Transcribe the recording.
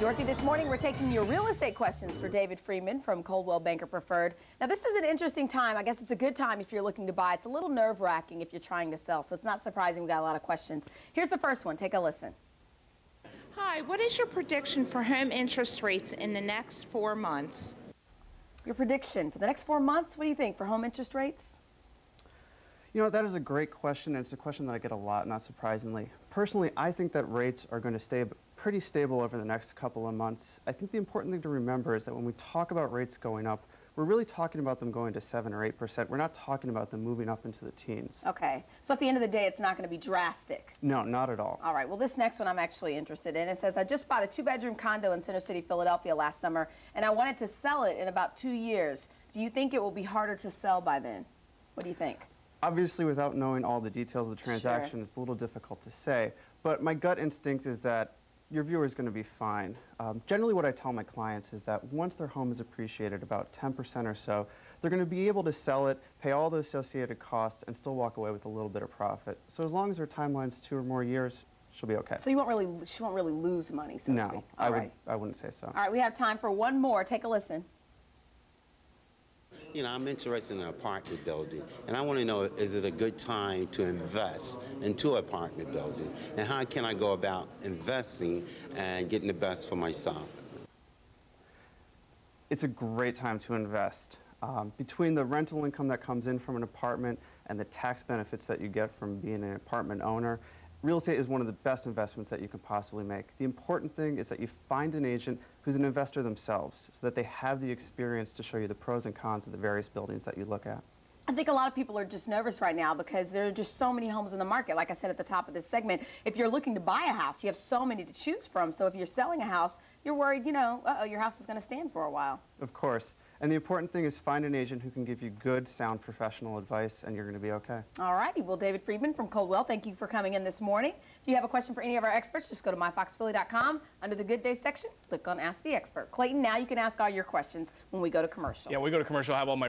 Dorothy, this morning we're taking your real estate questions for David Friedman from Coldwell Banker Preferred. Now, this is an interesting time. I guess it's a good time if you're looking to buy. It's a little nerve-wracking if you're trying to sell, so it's not surprising we got a lot of questions. Here's the first one. Take a listen. Hi, what is your prediction for home interest rates in the next 4 months? Your prediction for the next 4 months? What do you think for home interest rates? You know, that is a great question, and it's a question that I get a lot, not surprisingly. Personally, I think that rates are going to stay pretty stable over the next couple of months. I think the important thing to remember is that when we talk about rates going up, we're really talking about them going to 7 or 8%. We're not talking about them moving up into the teens. Okay. So at the end of the day, it's not going to be drastic. No, not at all. All right. Well, this next one I'm actually interested in. It says, I just bought a 2-bedroom condo in Center City, Philadelphia last summer, and I wanted to sell it in about 2 years. Do you think it will be harder to sell by then? What do you think? Obviously, without knowing all the details of the transaction, Sure. It's a little difficult to say. But my gut instinct is that your viewer is going to be fine. Generally, what I tell my clients is that once their home is appreciated about 10% or so, they're going to be able to sell it, pay all the associated costs, and still walk away with a little bit of profit. So as long as her timeline's 2 or more years, she'll be okay. So she won't really lose money, so to speak. No, I wouldn't say so. All right, we have time for one more. Take a listen. You know, I'm interested in an apartment building, and I want to know, is it a good time to invest into an apartment building? And how can I go about investing and getting the best for myself? It's a great time to invest. Between the rental income that comes in from an apartment and the tax benefits that you get from being an apartment owner, real estate is one of the best investments that you can possibly make. The important thing is that you find an agent who's an investor themselves so that they have the experience to show you the pros and cons of the various buildings that you look at. I think a lot of people are just nervous right now because there are just so many homes in the market. Like I said at the top of this segment, if you're looking to buy a house, you have so many to choose from. So if you're selling a house, you're worried, you know, your house is going to stand for a while. Of course. And the important thing is find an agent who can give you good, sound professional advice, and you're going to be okay. All righty. Well, David Friedman from Coldwell, thank you for coming in this morning. If you have a question for any of our experts, just go to myfoxphilly.com. Under the Good Day section, click on Ask the Expert. Clayton, now you can ask all your questions when we go to commercial. Yeah, we go to commercial. I have all my